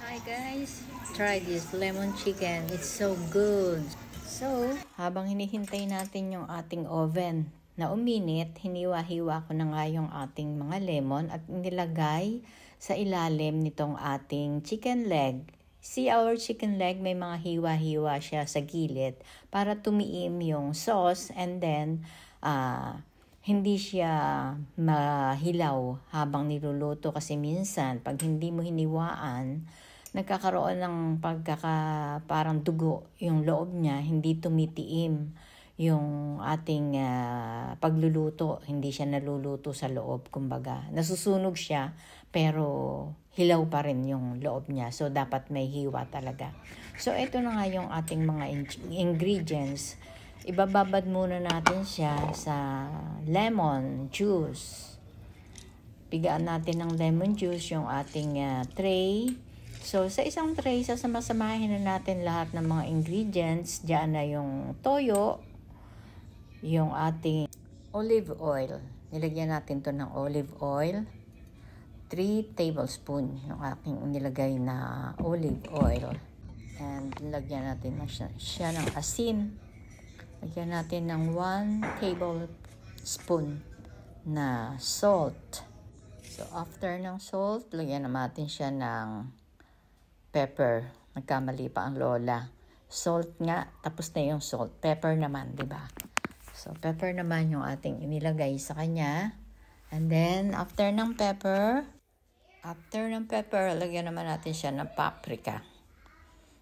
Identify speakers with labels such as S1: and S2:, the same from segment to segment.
S1: Hi guys, try this lemon chicken. It's so good. So, habang hinihintay natin yung ating oven na uminit, hiniwa-hiwa ko na nga yung ating mga lemon at nilagay sa ilalim nitong ating chicken leg. See our chicken leg, may mga hiwa-hiwa siya sa gilid para tumiim yung sauce and then hindi siya mahilaw habang niluluto kasi minsan pag hindi mo hiniwaan, nagkakaroon ng parang dugo yung loob niya, hindi tumitiim yung ating pagluluto, hindi siya naluluto sa loob, kumbaga. Nasusunog siya, pero hilaw pa rin yung loob niya. So, dapat may hiwa talaga. So, ito na nga yung ating mga ingredients. Ibababad muna natin siya sa lemon juice. Pigaan natin ng lemon juice yung ating tray. So, sa isang tray, sasama-samahin na natin lahat ng mga ingredients. Diyan na yung toyo, yung ating olive oil. Nilagyan natin to ng olive oil. 3 tablespoon yung aking nilagay na olive oil. And nilagyan natin na siya ng asin. Lagyan natin ng 1 tablespoon na salt. So, after ng salt, lagyan natin siya ng pepper. Nagkamali pa ang lola. Salt nga, tapos na yung salt. Pepper naman, di ba? So, pepper naman yung ating inilagay sa kanya. And then, after ng pepper, lagyan naman natin siya ng paprika.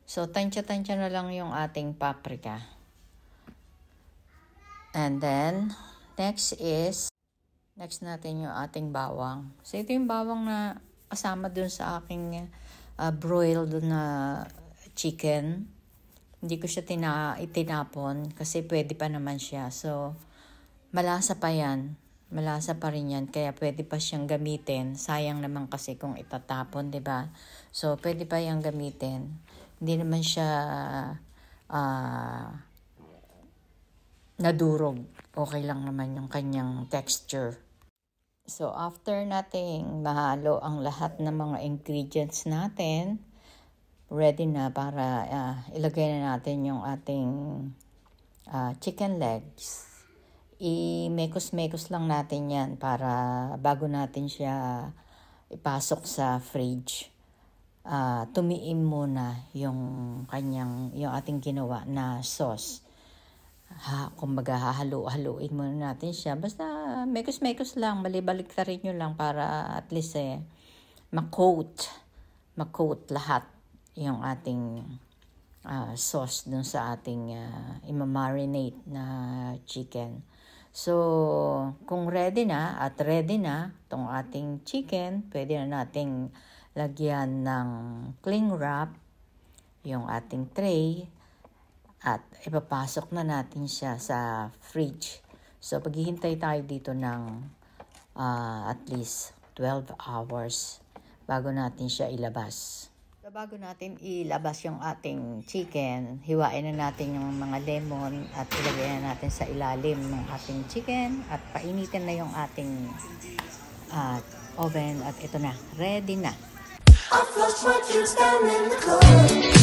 S1: So, tansya-tansya na lang yung ating paprika. And then, next natin yung ating bawang. So, ito yung bawang na kasama dun sa aking broiled na chicken. Hindi ko siya itinapon kasi pwede pa naman siya. So, malasa pa yan. Malasa pa rin yan. Kaya pwede pa siyang gamitin. Sayang naman kasi kung itatapon, diba? So, pwede pa yung gamitin. Hindi naman siya nadurog. Okay lang naman yung kanyang texture. So, after nating mahalo ang lahat ng mga ingredients natin, ready na para ilagay na natin yung ating chicken legs. I-mekos-mekos lang natin yan para bago natin siya ipasok sa fridge. Tumiim muna yung ating ginawa na sauce. Kumbaga hahalo-haluin muna natin siya. Basta mekos-mekos lang, balik-baliktarin nyo lang para at least ma-coat lahat yung ating sauce dun sa ating imamarinate na chicken. So, kung ready na itong ating chicken, pwede na nating lagyan ng cling wrap yung ating tray at ipapasok na natin siya sa fridge. So, paghihintay tayo dito ng at least 12 hours bago natin siya ilabas. So, bago natin ilabas yung ating chicken, hiwain na natin yung mga lemon at ilagay na natin sa ilalim ng ating chicken at painitin na yung ating oven at ito na, ready na. I flush my juice down in the cold.